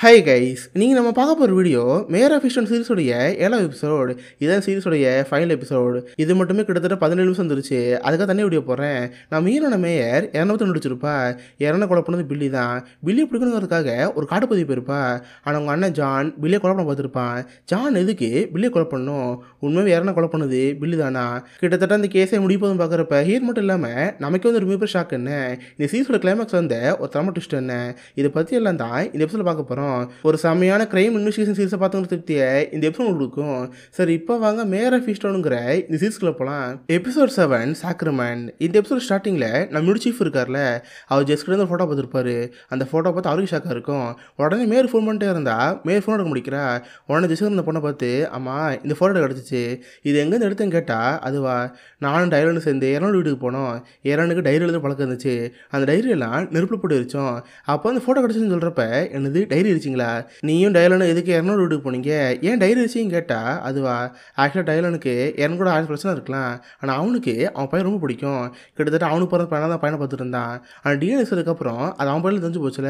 Hi guys, நீங்கள் நம்ம பார்க்க போகிற வீடியோ மேயர் ஆஃப் ஈஸ்டர்ன் சீரிஸோடைய 7வது எபிசோடு. இதான் சீரிஸோடைய ஃபைனல் எபிசோடு. இது மட்டுமே கிட்டத்தட்ட 17 நிமிஷம் வந்துருச்சு. அதுக்காக தண்ணி வீடியோ போடுறேன். நம்ம ஹீரோன மேயர் இறந்து நடிச்சிருப்பா. இறந்த கொலை பண்ணது பில்லி தான். பில்லியை பிடிக்கணுங்கிறதுக்காக ஒரு காட்டுப்பதிவு போயிருப்பா. ஆனால் அவங்க அண்ணன் ஜான் பில்லியை கொலை பண்ண பார்த்துருப்பான். ஜான் எதுக்கு பில்லியை கொலை பண்ணணும்? உண்மையாக இறந்த கொலை பண்ணது பில்லி தானா? கிட்டத்தட்ட அந்த கேஸை முடிப்பதும் பார்க்குறப்ப ஹீர் மட்டும் இல்லாமல் நமக்கே வந்து ஒரு மிகப்பெரிய ஷாக் என்ன, இந்த சீரிஸோட கிளைமேக்ஸ் வந்து ஒரு தரம ட்விஸ்ட் என்ன, இதை பற்றி எல்லாம் தான் இந்த எபிசோட பார்க்க போகிறோம். ஒரு செமையான கிரைம் இன்வெஸ்டிகேஷன் சீரிஸை பார்த்துக்கிற திருப்தியை இந்த எபிசோட் கொடுக்கும். சரி, இப்போ வாங்க மேயர் ஆஃப் ஈஸ்டர்னுங்கிற இந்த சீரிஸ்குள்ள போகலாம். Episode 7 sacrament. இந்த எபிசோட் ஸ்டார்டிங்கில் நம்ம சீஃப் இருக்கார்ல, அவர் ஜெஸ்கிட்ட ஒரு ஃபோட்டோ பார்த்துருப்பாரு. அந்த ஃபோட்டோ பார்த்து அவருக்கு ஷாக்காக இருக்கும். உடனே மேயர் ஃபோன் பண்ணிட்டே இருந்தா மேயர் ஃபோன் எடுக்க முடிக்கிறா. உடனே ஜெஸ்கிட்ட இந்த பொண்ணை பார்த்து, அம்மா இந்த ஃபோட்டோ கிடச்சிச்சு, இது எங்கேருந்து எடுத்தேன்னு கேட்டால், அதுவா நானும் டைரனு சேர்ந்து இரநூறு வீட்டுக்கு போனோம். இரனுக்கு டைரி எழுத பழக்கம் இருந்துச்சு. அந்த டைரியெல்லாம் நெருப்பில் போட்டு எரிச்சோம். அப்போ அந்த ஃபோட்டோ கிடச்சின்னு சொல்கிறப்ப, என்னது டைரி எரிச்சிங்களா? நீயும் டைலனும் எதுக்கு இரநூறு வீட்டுக்கு போனீங்க? ஏன் டைரி எரிச்சின்னு கேட்டால், அதுவா ஆக்சுவலாக டைலனுக்கு என் கூட 1000 பிரச்சனை இருக்கலாம். ஆனால் அவனுக்கு அவன் பையன் ரொம்ப பிடிக்கும். கிட்டத்தட்ட அவனுக்கு பிறந்த பையனாக தான் பையனை பார்த்துட்டு இருந்தான். ஆனால் டிஎன்எஸ் அதுக்கப்புறம் அது அவன் பையனில் தெரிஞ்சு போச்சுல.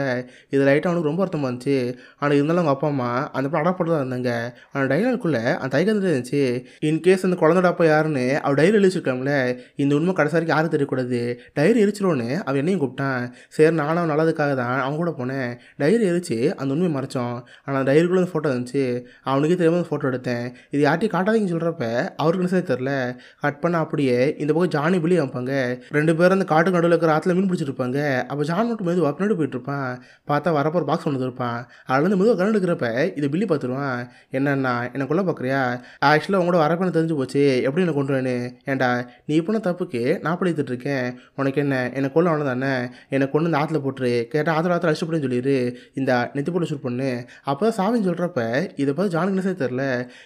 இது லைட்டாக அவனுக்கு ரொம்ப அர்த்தமாக இருந்துச்சு. ஆனால் இருந்தாலும் அவங்க அப்பா அம்மா அந்த படம் அடாப்பட்டு தான் இருந்தாங்க. ஆனால் டைலனுக்குள்ளே அந்த தைக்கத்தில் இருந்துச்சு. இன்கேஸ் அந்த குழந்தையோட அப்பா யாருன்னு அவள் டைரி எழுதிச்சிருக்காங்களே, இந்த உண்மை கடைசி வரைக்கும் யாரும் தெரியக்கூடாது. டைரி எரிச்சிருவோன்னு அவன் என்னையும் கூப்பிட்டான். சரி, நானும் நல்லதுக்காக தான் அவன் கூட போனேன். டைரி எரிச்சு அந்த உண்மையை மறைச்சோம். ஆனால் அந்த டைரிக்குள்ளே அந்த ஃபோட்டோ இருந்துச்சு. அவனுக்கே தெரியாமல் அந்த ஃபோட்டோ எடுத்தேன். இது யார்ட்டையும் காட்டாதீங்கன்னு சொல்கிறப்ப அவருக்கு என்ன தெரில. கட் பண்ண அப்படியே இந்த பக்கம் ஜானி பில்லி வைப்பாங்க. 2 பேரும் அந்த காட்டுக்கு நடுவில் இருக்கிற ஆற்றுல மீன் பிடிச்சிருப்பாங்க. அப்போ ஜான் மட்டும் மெதுவாக பின்னாடி போயிட்டுருப்பான். பார்த்தா வரப்போ ஒரு பாக்ஸ் ஒன்று இருப்பான். அதில் வந்து மெதுவாக கண் எடுக்கிறப்ப இது பில்லி பார்த்துருவான். என்னன்னா எனக்குள்ளே பார்க்குறியா? ஆக்சுவலாக உங்களோட வரப்பேன்னு தெரிஞ்சு போச்சு, எப்படி என்னை கொண்டு வேணு? ஏன்டா நீ பண்ண தப்புக்கு நான் பழித்துட்டு இருக்கேன். உனக்கு என்ன என்னை கொள்ள அவ்வளோ தானே? என்னை கொண்டு இந்த ஆற்றுல போட்டுரு, கேட்டால் ஆற்றுல அடிச்சுப்படின்னு சொல்லிடு, இந்த நெத்தி போட்டு ஷூட் பண்ணு. அப்போ தான் சாவின்னு சொல்கிறப்ப இதை பார்த்து ஜானுக்கு தெரில.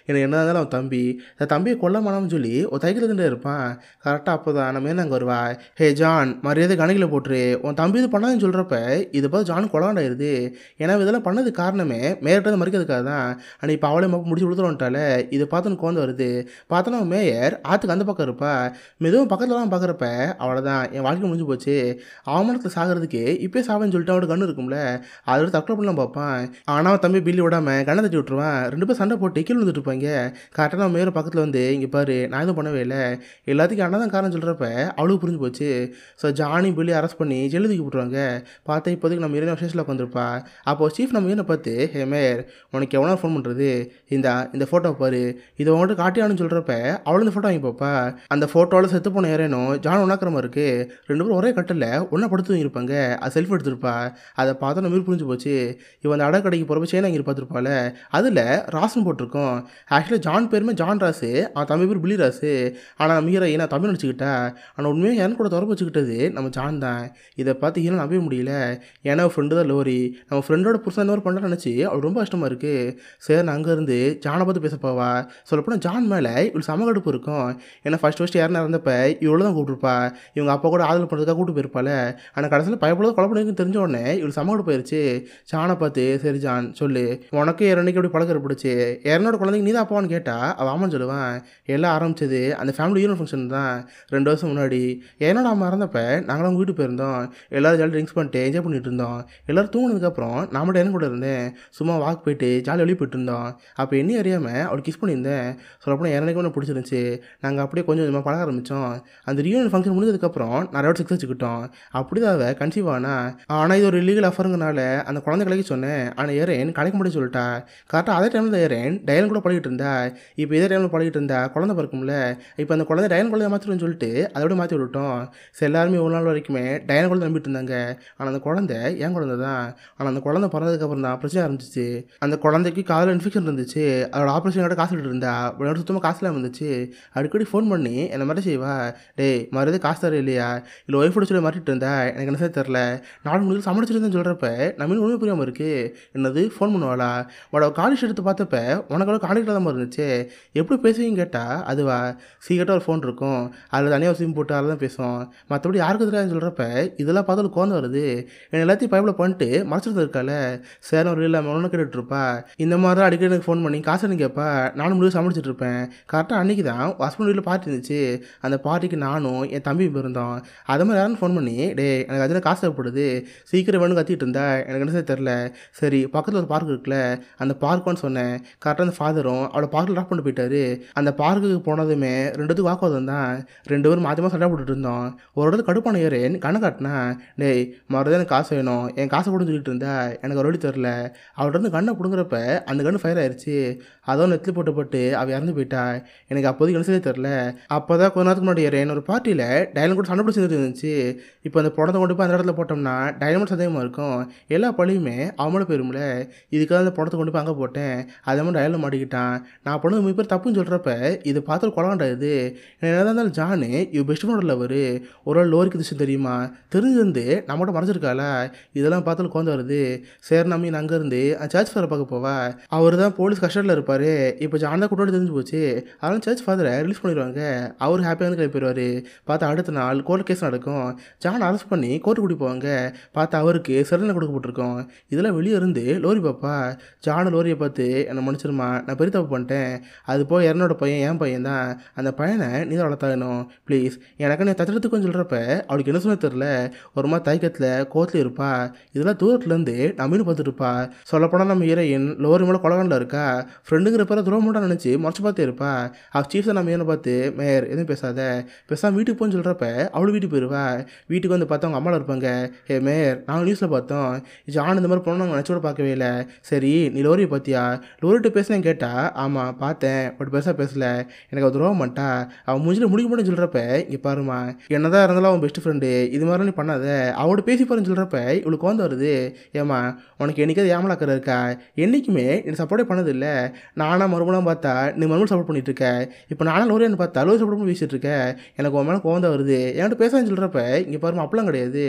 எனக்கு என்ன இருந்தாலும் அவன் தம்பி, அந்த தம்பியை கொல்லமானான்னு சொல்லி ஒரு தைக்கில் திண்டே இருப்பான். கரெக்டாக அப்போ தான் நம்ம என்ன அங்கே வருவா, ஹே ஜான் மரியாதை கணக்கில் போட்டுரு, உன் தம்பி இது பண்ணாதுன்னு சொல்கிறப்ப இதை பார்த்து ஜான் கொலாண்டாயிருது. ஏன்னா இதெல்லாம் பண்ணது காரணமே மேயர்கிட்ட மறிக்கிறதுக்காக தான். ஆனால் இப்போ அவளே முடிச்சு கொடுத்துருவான்ட்டால. இதை பார்த்து கோந்து வருது. பார்த்தோன்னா மேயர் ஆற்றுக்கு அந்த பக்கம் இருப்பா. மெதுவும் பக்கத்தில் தான் பார்க்குறப்ப அவ்வளோதான் என் வாழ்க்கை முடிஞ்சு போச்சு, அவமானத்தில் சாகிறதுக்கு இப்போயே சாவேன்னு சொல்லிட்டு அவனோட கண்ணு இருக்கும்ல, அதோட தற்கொலை பண்ணலாம் பார்ப்பான். ஆனால் தம்பி பில்லி விடாமல் கண்ணை தட்டி விட்டுருவான். 2 பேர் சண்டை போட்டு கீழே வந்துட்டு இருப்பாங்க. கரெக்டாக நம்ம மேயர் பக்கத்தில் வந்து, இங்கே பாரு நான் எதுவும் பண்ணவே இல்லை, எல்லாத்துக்கும் அண்ணா தான் காரணம் சொல்கிறப்ப அவளுக்கு புரிஞ்சு போச்சு. ஸோ ஜானி பில்லி அரெஸ்ட் பண்ணி ஜெயிலுக்கு தூக்கி விட்டுருவாங்க. பார்த்தா இப்போதைக்கு நம்ம மீறின ஸ்டேஷனில் உட்காந்துருப்பா. அப்போ சீஃப் நம்ம மீனை பார்த்து, ஹே மேயர் உனக்கு எவ்வளோ ஃபோன் பண்ணுறது, இந்த ஃபோட்டோ பாரு, இதை உங்கள்கிட்ட காட்டியானு சொல்கிறப்ப அவளும் இந்த ஃபோட்டோ வாங்கி பார்ப்பா. அந்த ஃபோட்டோவில் செத்து போன ஏறேனும் ஜான் ஒன்றாக்கிற இருக்குது. 2 பேரும் ஒரே கட்டில் ஒன்றா படுத்து வாங்கியிருப்பாங்க. அது செல்ஃப் எடுத்துருப்பா. அதை பார்த்தா நம்ம புரிஞ்சு போச்சு. இவன் அந்த கடைக்கு போகிறப்ப சேனா இங்கே பார்த்துருப்பாள். அதில் ராஸ்னு போட்டிருக்கோம். ஆக்சுவலாக ஜான் பேருமே ஜான் ராசு, அவன் தம்பி பேர் பில்லி ராசு. ஆனால் நம்ம ஹீரோ நான் தமிழ் நடிச்சுக்கிட்டா. ஆனால் உண்மையாக என் கூட தொடர்பு வச்சுக்கிட்டது நம்ம ஜான் தான். இதை பார்த்து ஹீரோ நம்பவே முடியல. ஏன்னா ஃப்ரெண்டு தான் லோரி, நம்ம ஃப்ரெண்டோட புருஷன் இந்த மாதிரி பண்ணுறா நினச்சி அவள் ரொம்ப கஷ்டமாக இருக்குது. சரி, நான் அங்கேருந்து ஜானை பார்த்து பேச போவா. சொல்லப்போனால் ஜான் மேலே இவள் சமகடுப்பு இருக்கும். ஏன்னா ஃபஸ்ட்டு யாருன்னா இருந்தப்ப இவ்வளோ தான் கூப்பிட்டுருப்பா. இவங்க அப்பா கூட ஆதரவு பண்ணுறதுக்காக கூப்பிட்டு போயிருப்பாள். ஆனால் கடைசியில் பயப்படாத கொலை பண்ணிருக்குன்னு தெரிஞ்ச உடனே இவள் சமகடு போயிருச்சு. ஜானை பார்த்து, சரி ஜான் சொல்லு, உனக்கு இரண்டைக்கு எப்படி பழக்கம் ஏற்படுச்சு, இரனோட குழந்தைக்கு நீ தான் அப்பாவான்னு கேட்டால் அவள் ஆமான்னு சொல்லுவான். எல்லாம் ஆரம்பிச்சது அந்த ஃபேமிலி யூனியன் ஃபங்க்ஷன் தான். 2 வருஷம் முன்னாடி என்னோட அம்மா இறந்தப்ப நாங்களும் அவங்க வீட்டுக்கு போயிருந்தோம். எல்லோரும் ஜாலி ட்ரிங்க்ஸ் பண்ணிட்டு என்ஜாய் பண்ணிட்டு இருந்தோம். எல்லோரும் தூங்கினதுக்கப்புறம் நான் மட்டும் என்ன கூட இருந்தேன். சும்மா வாக் போயிட்டு ஜாலி வெளியே போயிட்டு இருந்தோம். அப்போ என்ன அறியாமல் அவளுக்கு கிஸ் பண்ணியிருந்தேன். சொல்லப்போனால் எனக்கு ஒன்று பிடிச்சிருந்துச்சு. நாங்கள் அப்படியே கொஞ்சம் கொஞ்சமாக பழக ஆரம்பித்தோம். அந்த ரியூனியன் ஃபங்க்ஷன் முடிஞ்சதுக்கப்புறம் நிறைய 6 வச்சுக்கிட்டோம். அப்படி தான் அவள் கன்சீவ் ஆனா. ஆனால் இது ஒரு இல்லீகல் அஃபருங்கனால அந்த குழந்தை கலைக்கு சொன்னேன். ஆனால் ஏரேன் கலைக்க முடியும் சொல்லிட்டா. கரெக்டாக அதே டைமில் தான் ஏரேன் டயன் கூட பழகிட்டு இருந்தா. இப்போ இதே டைமில் பழகிட்டு இருந்தா குழந்தை பிறக்கும்ல. இப்போ அந்த குழந்தை டயன் குழந்தை மாற்றிடும்னு சொல்லிட்டு அதோட மாற்றி விட்டுட்டோம். சரி, எல்லாருமே ஒரு நாள் வரைக்குமே டயன் குழந்தை நம்பிட்டு இருந்தாங்க. ஆனால் அந்த குழந்தை என் குழந்தை தான். ஆனால் அந்த குழந்தை பிறந்ததுக்கப்புறம் தான் பிரச்சனை ஆரம்பிச்சிச்சு. அந்த குழந்தைக்கு காதில் இன்ஃபெக்ஷன் இருந்துச்சு. அதோட ஆப்ரேஷன் காசு இருந்தா. சுத்தமாக காசுலாம் வந்துச்சு. அடிக்கடி ஃபோன் பண்ணி என்ன மாதிரி செய்வா, டேய் மறுபடியும் காசு தர இல்லையா, இல்லை ஒய்ஃபோட சொல்லி மாட்டிட்டு இருந்தா, எனக்கு என்ன செய்ய தெரில, நாலு முடிவு சமாளிச்சிருந்தேன்னு சொல்கிறப்ப நம்ம ஒன்றுமே புரியாமல் இருக்குது. என்னது ஃபோன் பண்ணுவாளா? உட காலேஜ் எடுத்து பார்த்தப்ப உனக்கு காலேஜில் தான் இருந்துச்சு. எப்படி பேசுவீங்கன்னு கேட்டால், அதுவா சீக்கிரட்டாக ஒரு ஃபோன் இருக்கும், அதில் தனியாக ஒரு சிம் போட்டு அதில் தான் பேசுவோம், மற்றபடி யாருக்கு தெரியாதுன்னு சொல்கிறப்ப இதெல்லாம் பார்த்தாலும் கோந்து வருது. என்ன எல்லாத்தையும் பைப்பில் பண்ணிட்டு மறைச்சிட்டு இருக்கால. சேர ஒரு இல்லாமல் ஒன்று கேட்டுட்ருப்பா. இந்த மாதிரி தான் அடிக்கடி எனக்கு ஃபோன் பண்ணி காசு கேட்பா. நானும் முடிவு சமாளிச்சுட்டு இருப்பேன். கரெக்டாக அன்றைக்கி தான் ஹஸ்பண்ட் வீட்டில் பார்ட்டி இருந்துச்சு. அந்த பார்ட்டிக்கு நானும் என் தம்பி இருந்தோம். அது மாதிரி யாரும் ஃபோன் பண்ணி, டே எனக்கு அதில் காசு தேவைப்படுது, சீக்கிரம் வேணும் கத்திட்டு இருந்தா, எனக்கு என்ன தெரில, சரி பக்கத்தில் ஒரு பார்க் இருக்குல்ல, அந்த பார்க்குன்னு சொன்னேன். கரெக்டாக அந்த ஃபாதரும் அவளை பார்க்கில் ட்ராப் பண்ணிட்டு போயிட்டாரு. அந்த பார்க்குக்கு போனதுமே 2 வாக்குவாதம் தான். 2 பேரும் மாற்றி மாதம் சண்டை போட்டுட்டு இருந்தோம். ஒரு இடத்துல கடுப்பான ஏறேன் கண்ணை காட்டினா, டேய் மறுதான் எனக்கு காசு வேணும், என் காசை கொடுன்னு சொல்லிட்டு இருந்தா எனக்கு ஒரு வழி தெரில. அவள்கிட்ட இருந்து கண்ணை பிடுங்குறப்ப அந்த கண்ணு ஃபயர் ஆயிடுச்சு. அதோ நெத்திலி போட்டு அவள் இறந்து போயிட்டா. எனக்கு அப்போதைக்கு என்ன செய்ய தெரில. அப்போ தான் கொஞ்ச நேரத்துக்கு முன்னாடி ஏறேன் ஒரு பார்ட்டியில் டைலம் கூட சண்டை பிடிச்சி இருந்துச்சு. இப்போ அந்த படத்தை கொண்டு போய் அந்த இடத்துல போட்டோம்னா டைமண்ட் சந்தேகமாக இருக்கும். எல்லா பழியுமே அவங்கள போயிரும்ல. இதுக்காக அந்த படத்தை கொண்டு போய் அங்கே போட்டேன். அதே மாதிரி டயலில் மாட்டிக்கிட்டான். நான் பொண்ணு 3 பேர் தப்புன்னு சொல்கிறப்ப இது பார்த்து ஒரு கொலகாண்டாது. என்னதான் இருந்தாலும் ஜானு இவ பெஸ்ட் ஃப்ரெண்ட் அவர். ஒரு ஆள் லோரிக்கு விஷயம் தெரியுமா, தெரிஞ்சிருந்து நம்மகிட்ட மறைச்சிருக்காளா. இதெல்லாம் பார்த்தாலும் குழந்தை வருது. சரி நம்ம அங்கேருந்து சர்ச் ஃபாதரை பார்க்க போவா. அவர் தான் போலீஸ் கஸ்டடியில் இருப்பார். இப்போ ஜான் தான் கூட்டோடு தெரிஞ்சு போச்சு. அதனால் சர்ச் ஃபாதரை ரிலீஸ் பண்ணிடுவாங்க. அவர் ஹாப்பியாக வந்து கிளப்பிடுவார். பார்த்தா அடுத்த நாள் கோர்ட் கேஸ் நடக்கும். ஜான் அரெஸ்ட் பண்ணி கோர்ட்டு கூட்டி போவாங்க. பார்த்தா அவருக்கு சிறையில் கொடுக்கப்பட்டிருக்கோம். இதெல்லாம் வெளியே இருந்து லோரி பாப்பா. ஜானு லோரியை பார்த்து என்னை மன்னிச்சிருமா, நான் பெரிய தப்பு பண்ணிட்டேன். அது போய் என்னோட பையன் என் பையன் தான். அந்த பையனை நீ தான் வளர்த்தாகணும் ப்ளீஸ். எனக்கு நீ தத்துறதுக்குன்னு சொல்கிறப்ப அவளுக்கு என்ன சொன்ன தெரில. ஒரு மாதிரி தயக்கத்தில் கோர்ட்லேயே இருப்பா. இதெல்லாம் தூரத்துலேருந்து நான் மீன் பார்த்துட்டுருப்பா. சொல்லப்போனால் நம்ம ஹீரோயின் லோரி மேலே கொலகாண்டில் இருக்கா. ஃப்ரெண்டுங்கிற பேரை துரோகமாட்டா நினச்சி மறைச்சு பார்த்தே இருப்பா. அவள் சீஃப்ஸை நம்ம மீனை பார்த்து மேயர் எதுவும் பேசாத, பேசாமல் வீட்டுக்கு போன்னு சொல்கிறப்ப அவளும் வீட்டுக்கு போயிடுவா. வீட்டுக்கு வந்து பார்த்தா அவங்க அம்மாவில் இருப்பாங்க. ஏ மேயர் நாங்கள் நியூஸில் பார்த்தோம், ஜான் இந்த மாதிரி பொண்ணு நாங்கள் நினச்சோட பார்க்கவே இல்லை. சரி நீ லோரியை பார்த்தியா, லோரிட்ட பேசுனேன்னு கேட்டால் ஆமாம் பார்த்தேன், பட் பெருசாக பேசலை, எனக்கு அவள் துரோகம் மாட்டா. அவன் முடிஞ்சில் முடிக்க மாட்டேன்னு சொல்கிறப்ப இங்கே பாருமா, என்னதான் இருந்தாலும் அவன் பெஸ்ட் ஃப்ரெண்டு, இது மாதிரிலாம் நீ பண்ணாத, அவளோட பேசி பாருன்னு சொல்கிறப்ப இவளுக்கு வந்து வருது. ஏமா உனக்கு என்றைக்காவது ஏமலாக்கிற இருக்கா, என்றைக்குமே நீ சப்போர்ட்டே பண்ணதில்லை. நானாக மறுபடியும் பார்த்தா நீ மறுபடியும் சப்போர்ட் பண்ணிட்டு இருக்க. இப்போ நானும் லோரியான்னு பார்த்தா லோரி சப்போர்ட் பண்ணி பேசிகிட்டு இருக்கேன். எனக்கு உன் மேலே கோவம் தான் வருது. என்கிட்ட பேசான்னு சொல்கிறப்ப இங்கே பாருமா அப்பெல்லாம் கிடையாது,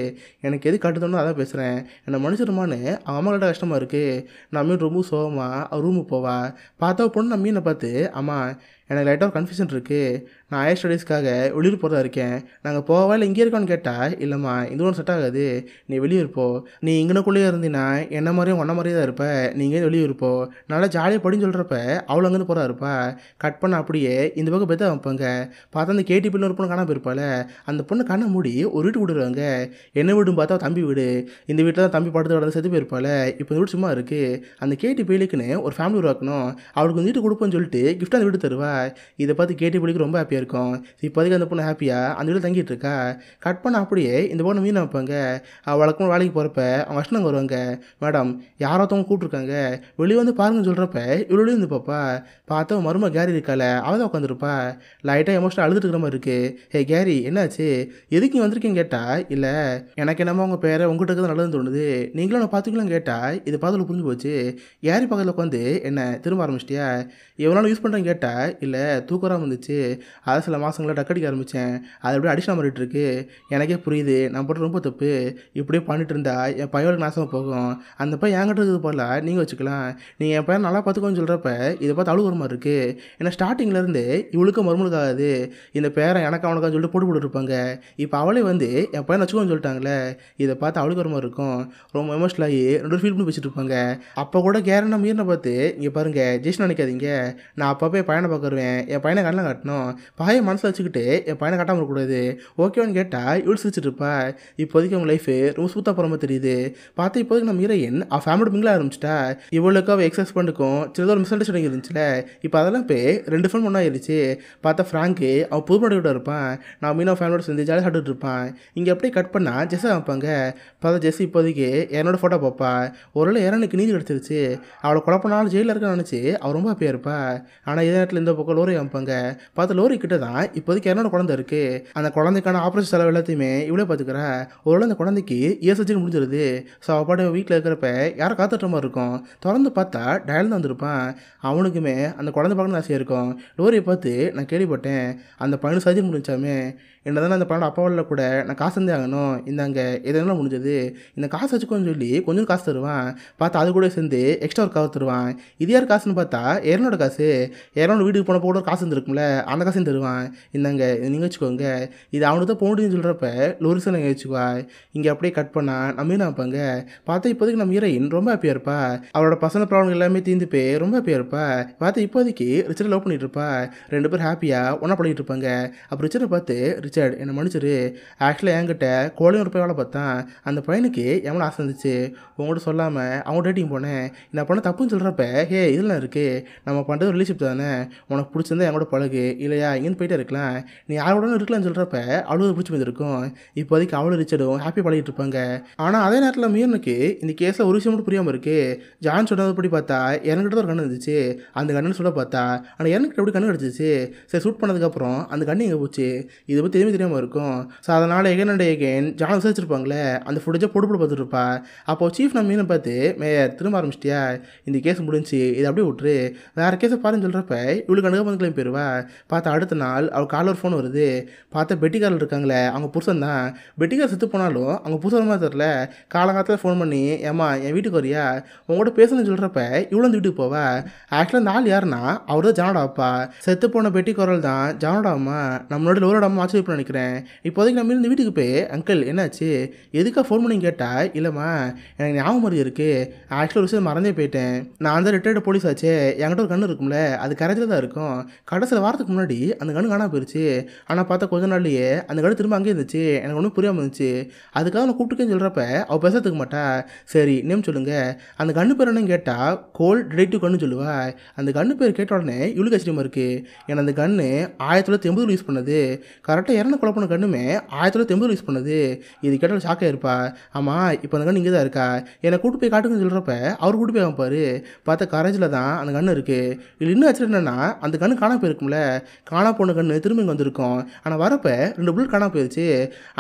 எனக்கு எது கட்டுத்தோன்னு அதான் பேசுகிறேன், என்னை மனுஷருமான்னு அவங்க அம்மா கிட்ட கஷ்டமாக இருக்குது. நான் மீன் ரொம்ப சோகமாக அவள் ரூமுக்கு போவா. பார்த்தா பொண்ணு நான் மீனை பார்த்து அம்மா எனக்கு லைட்டாக ஒரு கன்ஃபியூஷன் இருக்குது, நான் ஹையர் ஸ்டடீஸ்க்காக வெளியூர் போகிறதா இருக்கேன், நாங்கள் போவா இல்லை இங்கே இருக்கோன்னு கேட்டால் இல்லைம்மா இந்த ஒன்று செட் ஆகாது, நீ வெளியூர் போ, நீ இங்கனக்குள்ளேயே இருந்தீன்னா என்ன மாதிரியும் ஒன்றை மாதிரியே தான் இருப்ப, நீங்கள் வெளியூர் போ, நல்லா ஜாலியாக படின்னு சொல்கிறப்ப அவ்வளோ அங்கேருந்து போகிறா இருப்பா. கட் பண்ண அப்படியே இந்த பக்கம் பெற்ற வைப்பாங்க. பார்த்தா அந்த கேடிபியில் ஒரு பொண்ணு காணாமல் போயிருப்பாள். அந்த பொண்ணு கண்ணை மூடி ஒரு வீட்டு விடுவாங்க. என்ன வீடுன்னு பார்த்தா தம்பி வீடு. இந்த வீட்டில் தான் தம்பி படுத்து கடந்து செத்து போயிருப்பாள். இப்போ இந்த வீடு சும்மா இருக்குது. அந்த கேடி பிள்ளைக்குன்னு ஒரு ஃபேமிலி உருவாக்கணும், அவளுக்கு வந்து வீட்டு கொடுப்போன்னு சொல்லிட்டு கிஃப்ட் அந்த வீடு தருவா. இதை பார்த்து கேட்டி பிள்ளைக்கு ரொம்ப ஹாப்பியாக இருக்கும். இப்போதைக்கு அந்த பொண்ணு ஹாப்பியாக அந்த வீட்டில் தங்கிட்டு இருக்கா. கட் பண்ண அப்படியே இந்த பொண்ணு மீன் வைப்பாங்க. வழக்கமாக வேலைக்கு போகிறப்ப அவங்க அஷ்டங்க வருவாங்க. மேடம் யாராத்தவங்க கூப்பிட்ருக்காங்க வெளியே வந்து பாருங்கன்னு சொல்கிறப்ப இவ்வளோ வந்து பாப்பா. பார்த்தா மரும கேரி இருக்கால அவள் தான் உட்காந்துருப்பா. லைட்டாக எமோஷனல் அழுதுட்டு இருக்கிற மாதிரி இருக்குது. ஹே கேரி என்னாச்சு, எதுக்கு இங்கே வந்திருக்கீங்க கேட்டால் இல்லை எனக்கு என்னமோ உங்கள் பேரை உங்கள்கிட்ட இருக்கிறது நல்லதுன்னு தோணுது, நீங்களும் நான் பார்த்துக்கலாம் கேட்டால் இது பார்த்துல புரிஞ்சு போச்சு. கேரி பக்கத்தில் உட்காந்து என்ன திரும்ப ஆரம்பிச்சிட்டியா, எவ்வளோ யூஸ் பண்ணுறேன்னு கேட்டால் இல்லை தூக்கராக வந்துச்சு, அதை சில மாதங்களில் டக்கடிக்க ஆரம்பித்தேன், அது அப்படியே அடிஷனாக மாறிட்டு இருக்கு. எனக்கே புரியுது நான் போட்டு ரொம்ப தப்பு, இப்படியே பண்ணிட்டு இருந்தா என் பையனுக்கு நாசமாக போகும். அந்த பையன் என்கிட்ட இருக்கிறது போல நீங்கள் வச்சுக்கலாம், நீங்கள் என் பையன் நல்லா பார்த்துக்கோன்னு சொல்கிறப்ப இதை பார்த்து அழுகுற மாதிரி இருக்குது. ஏன்னா ஸ்டார்டிங்லேருந்து இவளுக்கு மருமலுக்காகாது, இந்த பேரை எனக்கு அவனுக்கான்னு சொல்லிட்டு போட்டு போட்டுருப்பாங்க. இப்போ அவளே வந்து என் பையன் வச்சுக்கோன்னு சொல்லிட்டாங்களே, இதை பார்த்து அவளுக்கு ஒரு மாதிரி இருக்கும். ரொம்ப எமோஷனலாகி 2 ஃபீல் பண்ணி வச்சுட்டு இருப்பாங்க. அப்போ கூட கேரண்டா மீறின பார்த்து இங்கே பாருங்கள் ஜெயிச்சு நினைக்காதீங்க, நான் அப்பப்போ என் பையனை பார்க்குறேன், என் பையனை கண்ணெலாம் காட்டணும், பையன் மனசில் வச்சுக்கிட்டு என் பையனை காட்டாமல் இருக்கக்கூடாது ஓகேவான்னு கேட்டால் இவ்வளோ சிரிச்சிட்டு இருப்பா. இப்போதைக்கு அவங்க லைஃபு ரொம்ப சூத்தாக போகிற மாதிரி தெரியுது. பார்த்து இப்போதைக்கு நம்ம ஹீரோயின் அவள் ஃபேமிலியோட மிங்கில் ஆரம்பிச்சிட்டா. இவளுக்கு அவள் எக்ஸஸ் பண்ணிருக்கும் சிலதோ ஒரு மிஸ் அண்டர்ஸ்டாண்டிங் இருந்துச்சுல, இப்போ அதெல்லாம் போய் 2 ஃபிலிம் ஒன்றா ஆயிடுச்சு. பார்த்தா ஃப்ராங்க்கு அவன் புதுமோட இருப்பான், நான் மீனோ ஃபேமிலியோட சேர்ந்து ஜாலியாக சாப்பிட்டுட்டு இருப்பான். இங்கே அப்படியே கட் பண்ணால் ஜெஸ்ஸை வைப்பாங்க. பார்த்தா ஜெஸ்ஸி இப்போதைக்கு என்னோட ஃபோட்டோ பார்ப்பா. ஒரு ஏரனுக்கு நீதி கிடச்சிருச்சு, அவளை கொலை பண்ணாலும் ஜெயிலில் இருக்கான்னு நினச்சி அவள் ரொம்ப ஹாப்பியாக இருப்பா. ஆனால் இதே நேரத்தில் இந்த பக்கம் லோரி வைப்பாங்க. பார்த்து லோரி கிட்ட தான் இப்போதைக்கு என்னோட குழந்தை இருக்குது. அந்த குழந்தைக்கான ஆப்ரேஷன் செலவு எல்லாத்தையுமே இவ்வளோ பார்த்துக்கிறா. ஒரு அந்த குழந்தைக்கு ESG முடிஞ்சிருது. ஸோ அப்பாட்ட வீட்டில் இருக்கிறப்ப யாரை காத்துட்ற மாதிரி இருக்கும். திறந்து பார்த்தா டயல் தான் வந்திருப்பான். அவனுக்குமே அந்த குழந்தை பார்க்கணும்னு ஆசையாக இருக்கும். லோரியை பார்த்து நான் கேள்விப்பட்டேன் அந்த பையனு சர்ஜரி முடிஞ்சாமே, என்னதான் அந்த பையனோட அப்பாவில் கூட நான் காசு தந்தே ஆகணும், இந்தாங்க இதெல்லாம் முடிஞ்சது, இந்த காசு வச்சுக்கோன்னு சொல்லி கொஞ்சம் காசு தருவான். பார்த்தா அது கூட சேர்ந்து எக்ஸ்ட்ரா ஒரு காசு தருவான். இது யார் காசுன்னு பார்த்தா ஏரனோட காசு. ஏரனோட வீட்டுக்கு பண்ண போட காசு இருந்திருக்கும்ல, அந்த காசையும் தருவான். இந்தாங்க இதை நீங்கள் வச்சுக்கோங்க, இது அவனுக்கு தான் போகணுன்னு சொல்கிறப்ப லோரிஸை நீங்கள் வச்சுக்குவா. இங்கே அப்படியே கட் பண்ணா நம்ம மீனா வைப்பாங்க. பார்த்தா இப்போதைக்கு நம்ம ஹீரோயின் ரொம்ப ஹாப்பியாக இருப்பா. அவளோட பர்சனல் ப்ராப்ளம் எல்லாமே தீர்ந்து போய் ரொம்ப ஹாப்பியாக இருப்பா. பார்த்து இப்போதைக்கு ரிச்சர்ட் லவ் பண்ணிட்டு இருப்பா. 2 பேரும் ஹாப்பியாக ஒன்றா பழகிட்டு இருப்பாங்க. அப்போ ரிச்சர்டை பார்த்து, ரிச்சர்ட் என்னை மன்னிச்சிரு, ஆக்சுவலாக என்கிட்ட கோழியும் ஒரு போய் வேலை பார்த்தான், அந்த பையனுக்கு எவ்வளோ ஆசை இருந்துச்சு, உங்கள்கிட்ட சொல்லாமல் அவங்க டேட்டிங் போனேன், நான் பண்ண தப்புன்னு சொல்கிறப்ப ஹே இதெல்லாம் இருக்குது, நம்ம பண்ணுறது ரிலேஷிப் தானே, உனக்கு பிடிச்சிருந்தா என் கூட பழகு, இல்லையா இங்கேருந்து போயிட்டே இருக்கலாம், நீ யாரோட இருக்கலாம்னு சொல்கிறப்ப அவளுக்கு பிடிச்சி வந்துருக்கும். இப்போதைக்கு அவளும் ரிச்சர்டும் ஹாப்பியாக பழகிட்டு இருப்பாங்க. ஆனால் அதே நேரத்தில் மீனுக்கு இந்த கேஸில் ஒரு விஷயம் மட்டும் புரியாமல் இருக்குது. ஜான் சொன்னதுபடி பார்த்தா எனக்கிட்ட ஒரு கண்ணு இருந்துச்சு, அந்த கண்ணுன்னு சொல்ல பார்த்தா ஆனால் எனக்கிட்ட எப்படி கண்ணு கிடச்சிச்சு, சரி ஷூட் பண்ணதுக்கப்புறம் அந்த கண்ணு எங்கே போச்சு, இதை பற்றி எதுவுமே தெரியாமல் இருக்கும். ஸோ அதனால் எகன் அண்ட் எகன் ஜான் விசாரிச்சிருப்பாங்களே, அந்த ஃபுட்டேஜை போட்டு பார்த்துருப்பா. அப்போ சீஃப் நம்ம மீனை பார்த்து, மேயர் திரும்ப ஆரம்பிச்சிட்டியா, இந்த கேஸ் முடிஞ்சு இதை அப்படியே விட்டுரு, வேறு கேஸை பாருன்னு சொல்கிறப்ப இவளுக்கு அணுக வந்து கிளம்பி போயிடுவா. பார்த்தா அடுத்த நாள் அவள் காலில் ஒரு ஃபோன் வருது. பார்த்தா பெட்டிக்காரில் இருக்காங்களே அவங்க புருஷன் தான். பெட்டிக்கார் செத்து போனாலும் அவங்க புருஷன் மாதிரி தெரில. காலங்காலத்தில் ஃபோன் பண்ணி, ஏம்மா என் வீட்டுக்கு வரியா, உங்கள்கிட்ட பேசணும்னு சொல்கிறப்ப இவ்வளோ வந்து வீட்டுக்கு போவா. ஆக்சுவலாக இந்த ஆள் யாருன்னா அவர் தான் ஜானோட அப்பா. செத்து போன பெட்டிக்காரல் தான் ஜானோட அம்மா. நம்மளோட லோரோட அம்மா ஆச்சரியம் நினைக்கிறேன். இப்போதைக்கு நம்ம இந்த வீட்டுக்கு போய், அங்கிள் என்னாச்சு, எதுக்காக ஃபோன் பண்ணி கேட்டால், இல்லைம்மா எனக்கு ஞாபகம் மாதிரி இருக்குது, ஆக்சுவலாக ஒரு விஷயம் மறந்தே போயிட்டேன், நான் தான் ரிட்டையர்டு போலீஸ் ஆச்சே, என்கிட்ட ஒரு கண்ணு இருக்கும்ல, அது கரைச்சில் தான் இருக்கும், கடைசியில் வாரத்துக்கு முன்னாடி அந்த கண்ணு காணாமல் போயிடுச்சு, ஆனால் பார்த்தா கொஞ்ச நாள்லையே அந்த கண்ணு திரும்ப அங்கேயே இருந்துச்சு, எனக்கு ஒன்றும் புரியாமல் இருந்துச்சு, அதுக்காக நான் கூப்பிட்டுக்கேன்னு சொல்கிறப்ப அவள் பேசுறதுக்கு மாட்டா. சரி நேம் சொல்லுங்கள், அந்த கண்ணு பேர் என்னன்னு கேட்டால் கோல் டிடெக்டிவ் கண்ணு சொல்லுவா. அந்த கண்ணு பேர் கேட்ட உடனே இவளுக்கு ஆச்சரியமாக இருக்குது. ஏன்னா அந்த கண்ணு 1980 யூஸ் பண்ணது, கரெக்டாக இறந்து கொலை பண்ண கண்ணுமே 1980 யூஸ் பண்ணது. இது கேட்டால் ஷாக்காக இருப்பா. ஆமாம் இப்போ அந்த கண்ணு இங்கே தான் இருக்கா, என்னை கூட்டு போய் காட்டுக்குன்னு சொல்கிறப்ப அவர் கூட்டு போய் வைப்பார். பார்த்தா கரேஜில் தான் அந்த கண்ணு இருக்குது. இது இன்னும் ஆச்சரியம் என்னன்னா, அந்த கண்ணு காணாமல் போயிருக்கும்ல, காணா போன கண்ணு திரும்ப இங்கே வந்திருக்கும். ஆனால் வரப்போ 2 புல்லட் காணாமல் போயிடுச்சு.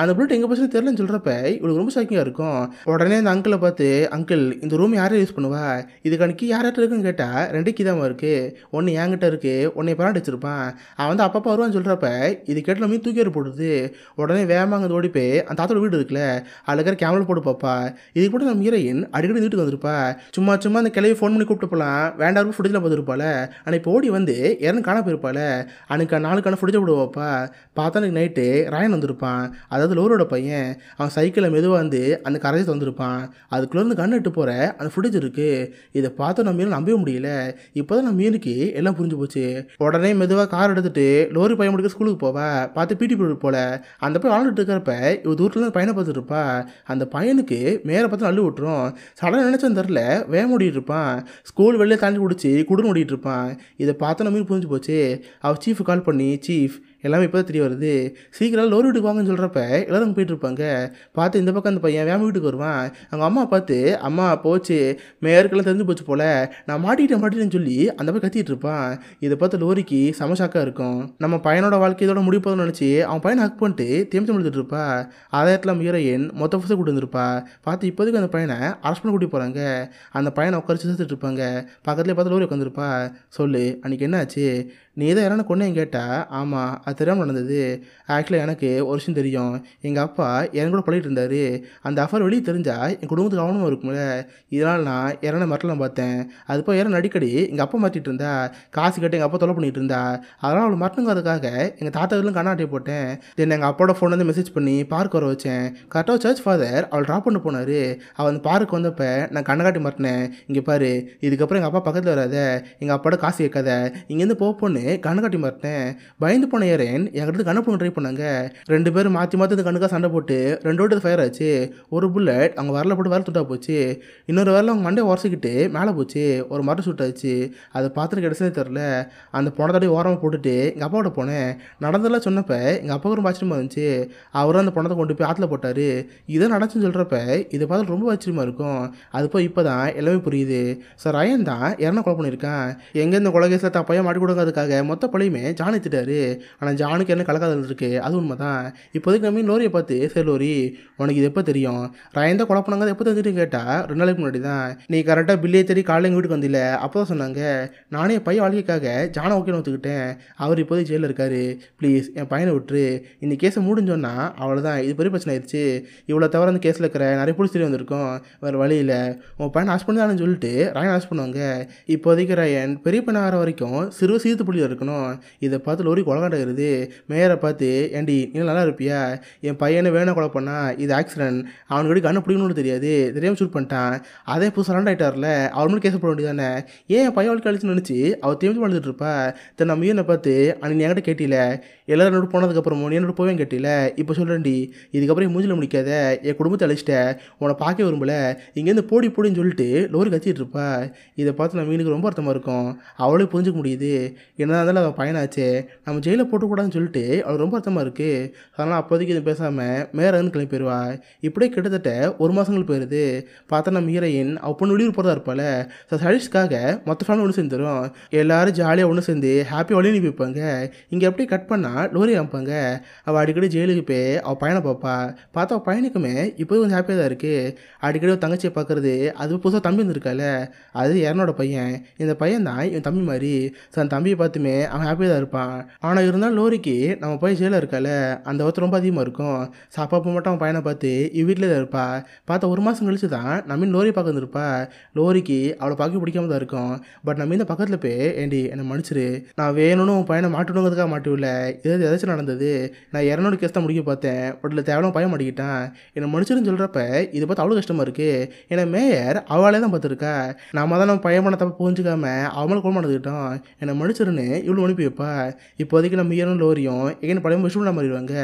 அந்த புல்லட் எங்கே போச்சுன்னு தெரியலன்னு சொல்கிறப்ப இவளுக்கு ரொம்ப ஷாக்கிங்காக இருக்கும். உடனே அந்த அங்கிளை பார்த்து, அங்கிள் இந்த ரூம் யாரும் யூஸ் பண்ணுவா, இதுக்கான கீ யார்கிட்ட இருக்குன்னு கேட்டால் 2 கீ தான் இருக்குது, ஒன்று என்கிட்ட இருக்குது, ஒன்று பராட்டி வச்சிருப்பான், அவன் வந்து அப்பப்போ வருவான்னு சொல்கிறப்ப இது கேட்ட மீன் தூக்கி போடுது. உடனே வேகமாக அங்கே ஓடி போய் அந்த தாத்தோட வீடு இருக்குல்ல, அதில் இருக்கிற கேமரா போட்டு பார்ப்பா. இது கூட நம்ம ஹீரோயின் அடிக்கடி வீட்டுக்கு வந்திருப்பா. சும்மா அந்த கிளையை ஃபோன் பண்ணி கூப்பிட்டு போகலாம், வேண்டாம் ஃபுட்டேஜில் பார்த்துருப்பாள். ஆனால் இப்போ ஓடி வந்து இறந்து காண போயிருப்பாள். அன்றைக்கி 4 ஃபுட்டேஜை விட வைப்பா. பார்த்தா அன்றைக்கி நைட்டு ராயன் வந்திருப்பான், அதாவது லோரோட பையன். அவன் சைக்கிளில் மெதுவாக வந்து அந்த கரையை வந்திருப்பான். அதுக்குள்ளேருந்து கண்ணு இட்டு போகிற அந்த ஃபுட்டேஜ் இருக்குது. இதை பார்த்து நம்ம மீன் நம்பவே முடியல. இப்போ தான் நம்ம மீனுக்கு எல்லாம் புரிஞ்சு போச்சு. உடனே மெதுவாக கார் எடுத்துகிட்டு லோரி பையன் முடிக்க ஸ்கூலுக்கு போவா. பார்த்து பிடி பீரியட் போல அந்த போய் வாழ்ந்துட்டு இருக்கிறப்ப இவ தூரத்துலேருந்து பையனை பார்த்துட்டு அந்த பையனுக்கு மேலே பார்த்து அள்ளு விட்டுரும். சடனாக நினச்சோன்னு தெரில, வேகம் ஓடிட்டு இருப்பான். ஸ்கூல் வெளியே தாண்டி குடிச்சு குடுன்னு ஓடிட்டு இருப்பான். இதை பார்த்து நம்ம புரிஞ்சு போச்சு. அவள் சீஃபு கால் பண்ணி, சீஃப் எல்லாமே இப்போ தான் தெரிய வருது, சீக்கிரம் லோரி வீட்டுக்கு வாங்கன்னு சொல்கிறப்ப எல்லோரும் அங்கே போயிட்டுருப்பாங்க. பார்த்து இந்த பக்கம் அந்த பையன் வேம வீட்டுக்கு வருவான். அவங்க அம்மா பார்த்து, அம்மா போச்சு மேற்கெல்லாம் தெரிஞ்சு போச்சு போல், நான் மாட்டிட்டேன்னு சொல்லி அந்த போய் கத்திட்டு இருப்பான். இதை பார்த்து லோரிக்கு சமஷாக்காக இருக்கும். நம்ம பையனோட வாழ்க்கை இதோட முடிவு போதும்னு நினச்சி அவன் பையனை ஹக் பண்ணிட்டு தேம்சம் எழுதிட்டு இருப்பா. அதே இடத்துல நம்ம ஹீரோயின் மொத்த புதுசாக கூட்டு வந்துருப்பா. பார்த்து இப்போதைக்கு அந்த பையனை அரெஸ்ட் பண்ண கூட்டி போகிறாங்க. அந்த பையனை உட்காரிச்சு சேர்த்துட்டு இருப்பாங்க. பக்கத்துலேயே பார்த்து லோரி உட்காந்துருப்பா. சொல்லு அன்றைக்கி என்ன ஆச்சு, நீ எதை யாரான கொண்டேன்னு கேட்டால், ஆமாம் அது தெரியாமல் நடந்தது, ஆக்சுவலாக எனக்கு ஒரு விஷயம் தெரியும், எங்கள் அப்பா என் கூட பழகிட்டு இருந்தார், அந்த அஃபர் வெளியே தெரிஞ்சால் என் குடும்பத்துக்கு கவனமாக இருக்கும்ல, இதனால் நான் யாரான மிரட்டலாம் பார்த்தேன், அது போய் யாரும் அடிக்கடி எங்கள் அப்பா மாற்றிட்டு இருந்தா, காசு கேட்டு எங்கள் அப்பா தொலை பண்ணிட்டு இருந்தா, அதனால் அவளை மறட்டுங்கிறதுக்காக எங்கள் தாத்தாவிலும் கண்ணாட்டியை போட்டேன். தென் எங்கள் அப்பாவோட ஃபோன் வந்து மெசேஜ் பண்ணி பார்க் வர வச்சேன். கரெக்டாக சர்ச் ஃபாதர் அவள் ட்ராப் பண்ண போனார். அவள் அந்த பார்க்கு வந்தப்போ நான் கண்ணை காட்டி மாட்டினேன், இங்கே பாரு இதுக்கப்புறம் எங்கள் அப்பா பக்கத்தில் வராத, எங்கள் அப்பாவோட காசு கேட்காத, இங்கேருந்து போன்னு கண்ணு காட்டி மாட்டேன். பயந்து போன ஏரன் என்கிட்ட கண்ணு போன ட்ரை பண்ணாங்க. 2 பேரும் மாற்றி இந்த கண்ணுக்காக சண்டை போட்டு 2 ஓட்டு ஃபயர் ஆச்சு. ஒரு புல்லட் அவங்க வரல போட்டு வேலை சுட்டா போச்சு, இன்னொரு வேலை அவங்க மண்டையை உரசிக்கிட்டு மேலே போச்சு, ஒரு மரம் சுட்டாச்சு. அதை பார்த்துட்டு கிடைச்சதே தெரில. அந்த பொணத்தோடய ஓரமாக போட்டுட்டு எங்கள் அப்பாவோட போனேன். நடந்ததெல்லாம் சொன்னப்போ எங்கள் அப்பாவுக்கு ரொம்ப ஆச்சரியமாக இருந்துச்சு. அவரும் அந்த பணத்தை கொண்டு போய் ஆற்றுல போட்டார். இதை நடச்சுன்னு சொல்கிறப்ப இதை பார்த்து ரொம்ப ஆச்சரியமாக இருக்கும். அது போய் இப்போ தான் எல்லாமே புரியுது. சார் ரயன் தான் யாரா கொலை பண்ணியிருக்கான். எங்கே இந்த கொலை கேஸில் தப்பையாக மாட்டி கொடுக்காதுக்காக மொத்த பழையுமே ஜான் எடுத்துட்டாரு. ஆனால் ஜானுக்கு என்ன கலக்காதல் இருக்குது, அது உண்மை தான். இப்போதைக்கு நம்ம லோரியை பார்த்து, சரி லோரி உனக்கு இது எப்போ தெரியும், ரயன் தான் கொலை பண்ணாங்க எப்போ தெரிஞ்சுட்டு கேட்டால் 2 நாளைக்கு முன்னாடி தான். நீ கரெக்டாக பில்லியை தேடி காலையில் எங்கள் வீட்டுக்கு வந்தில்ல, அப்போ தான் சொன்னாங்க. நானே என் பையன் வாழ்க்கைக்காக ஜானை ஓகேன்னு ஒத்துக்கிட்டேன். அவர் இப்போதைக்கு ஜெயிலில் இருக்காரு, ப்ளீஸ் என் பையனை விட்டுரு. இந்த கேஸை முடிஞ்சோன்னா அவ்வளோதான், இது பெரிய பிரச்சனை ஆயிடுச்சு. இவ்வளோ தவிர அந்த கேஸில் இருக்கிற நிறைய போலீஸ் தெரிய வந்திருக்கோம், வேறு வழி இல்லை. உன் பையனை ஆஸ் பண்ணி தானு சொல்லிட்டு ரயன் ஆஸ் பண்ணுவாங்க. இப்போதைக்கு ரயன் பெரிய பையன் ஆகிற வரைக்கும் சீர்த்து புள்ளியில் இருக்கணும். இதை பார்த்து லோரி கொலகாண்டாகிறது. மேயரை பார்த்து, ஏண்டி நீ நல்லா இருப்பியா, என் பையனை வேணும் கொலை பண்ணா இது ஆக்சிடென்ட், அவனுக்கு கண்ணை பிடிக்கணும்னு தெரியாது, தெரியாமல் ஷூட் பண்ணிட்டான். அதே இப்போ சரண்டர் ஆகிட்டார்ல, அவர் மட்டும் கேஸ் போட வேண்டியதானே, ஏன் என் பையன் வாழ்க்கை அழிச்சுன்னு நினச்சி அவள் தேம்பி வாழ்ந்துட்டு இருப்பா. தென் நம்ம மீனை பார்த்து, அன்னைக்கு நீ என்கிட்ட கேட்டில, எல்லாரும் என்னோட போனதுக்கப்புறமும் நீ என்னோட போவேன் கேட்டில, இப்போ சொல்கிறேன்டி இதுக்கப்புறம் மூஞ்சில் முடிக்காத, என் குடும்பத்தை அழிச்சிட்டேன், உன்னை பார்க்க விரும்பல, இங்கேருந்து போடி போடின்னு சொல்லிட்டு லோரி கத்திட்டு இருப்பா. இதை பார்த்து நம்ம மீனுக்கு ரொம்ப அர்த்தமாக இருக்கும். அவளே புரிஞ்சுக்க முடியுது, என்ன இருந்தாலும் அவள் பையனாச்சே, நம்ம ஜெயிலில் போட்டக்கூடாதுன்னு சொல்லிட்டு அவளுக்கு ரொம்ப அர்த்தமாக இருக்குது. அதனால் அப்போதைக்கு இது பேசாமல் மேலேருந்து கிளம்பி போயிடுவா. இப்படியே கிட்டத்தட்ட 1 மாதங்கள் போயிடுது. பார்த்தா நம்ம ஹீரோயின் அவள் பொண்ணு வெளியூர் போகிறதா இருப்பாள். ஸோ ஸ்டடீஸ்க்காக மொத்த ஃபேமிலி ஒன்று சேர்ந்துடும். எல்லோரும் ஜாலியாக ஒன்று சேர்ந்து ஹாப்பியாக வழி அனுப்பி வைப்பாங்க. இங்கே அப்படியே கட் பண்ணால் லோரி அமைப்பாங்க. அவள் அடிக்கடி ஜெயிலுக்கு போய் அவள் பையனை பார்ப்பா. பார்த்தா அவள் பையனுக்குமே இப்போ கொஞ்சம் ஹாப்பியாக தான் இருக்குது. அடிக்கடி ஒரு தங்கச்சியை பார்க்குறது, அது புதுசாக தம்பி வந்துருக்கால, அது யாரனோட பையன். இந்த பையன் தான் இவன் தம்பி மாதிரி. ஸோ அந்த தம்பியை பார்த்துமே அவன் ஹாப்பியாக தான் இருப்பான். ஆனால் இருந்தாலும் லோரிக்கு நம்ம போய் ஜெயிலில் இருக்கால, அந்த ஒருத்தர் ரொம்ப அதிகமாக இருக்கும். ஸோ அப்போ மட்டும் அவன் பையனை பார்த்து இவ் வீட்டில் தான் இருப்பா. பார்த்தா 1 மாதம் கழிச்சு தான் நம்ம லோரி பார்க்க வந்துருப்பா. லோரிக்கு அவளை பார்க்க பிடிக்காம தான் இருக்கும். பட் நம்ம இந்த பக்கத்தில் போய், ஏண்டி என்னை மன்னிச்சிரு, நான் வேணும்னு உன் பையனை மாட்டிவிடுங்கிறதுக்காக மாட்டிவிடல, ஏதாச்சும் நடந்தது, நான் இரநூறு கேஸ் தான் முடிக்க பார்த்தேன், பட் இல்லை தேவையான பையன் மாட்டிக்கிட்டான், என்னை மன்னிச்சிருன்னு சொல்கிறப்ப இதை பார்த்து அவ்வளோ கஷ்டமாக இருக்குது. ஏன்னா மேயர் அவளே தான் பார்த்துருக்கா. நாம தான் நம்ம பையன் பண்ண தப்பை புரிஞ்சுக்காம அவங்கள கோல் நடந்துக்கிட்டோம், என்னை மன்னிச்சிருன்னு இவ்வளோ அனுப்பி வைப்பா. இப்போதைக்கு நம்ம மீனும் லோரியும் எங்கே பழைய விஷயம் மாறிடுவாங்க.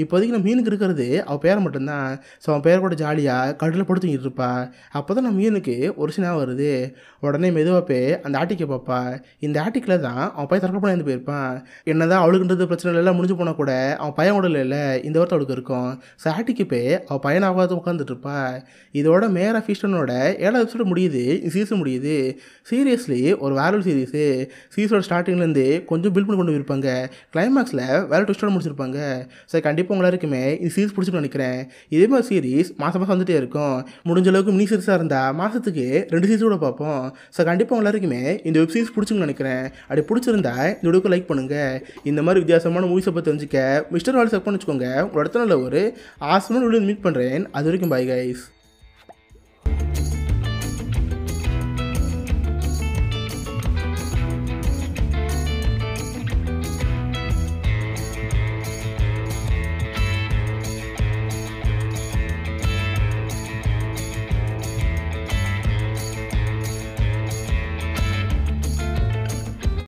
இப்போதைக்கு நம்ம மீனுக்கு இருக்கிறது அவள் பேரை மட்டும்தான். ஸோ அவன் பேர் கூட ஜாலியாக கடையில் படுத்துக்கிட்டு இருப்பா. அப்போ தான் நம்ம மீனுக்கு ஒரு சின்ன வருது. உடனே மெதுவாக போய் அந்த ஆட்டிக்கை பார்ப்பா. இந்த ஆட்டிக்கில் தான் அவன் பையன் தற்கொலை பண்ணி போயிருப்பான். என்னதான் அவளுக்குன்றது பிரச்சனை எல்லாம் முடிஞ்சு போனால் கூட அவன் பையன் உடல் இல்லை, இந்த வார்த்தை அவளுக்கு இருக்கும். ஸோ ஆட்டிக்கு போய் அவள் பையனை ஆகாத உட்காந்துட்டு இருப்பா. இதோட மேயர் ஆஃப் ஈஸ்டர்னோட 7வது எபிசோடு முடியுது, சீசன் முடியுது. சீரியஸ்லி ஒரு வேற சீரீஸு. சீரிஸோட ஸ்டார்டிங்லேருந்து கொஞ்சம் பில்ட் பண்ணி கொண்டு போயிருப்பாங்க. கிளைமேக்ஸில் வேற ட்விஸ்டோட முடிச்சிருப்பாங்க. ஸோ கண்டிப்பாக உங்களை இருக்குமே இந்த சீரிஸ் பிடிச்சிட்டு நினைக்கிறேன். இதே மாதிரி சீரிஸ் மாதம் மாதம் வந்துகிட்டே இருக்கும். முடிஞ்ச அளவுக்கு மினி சீரிஸாக இருந்தால் மாதத்துக்கு 2 சீரிஸ் கூட பார்ப்போம். ஸோ கண்டிப்பாக உங்களை இருக்குமே இந்த வெப் சீரிஸ் பிடிச்சிங்கன்னு நினைக்கிறேன். அப்படி பிடிச்சிருந்தா இந்த வீடியோக்கு லைக் பண்ணுங்கள். இந்த மாதிரி வித்தியாசமான மூவிஸை பற்றி தெரிஞ்சுக்க மிஸ்டர் வால் செக் பண்ணி வச்சுக்கோங்க. உங்களோட இடத்துல ஒரு ஆசமான வீடியோ மீட் பண்ணுறேன். அது வரைக்கும் பை கைஸ்.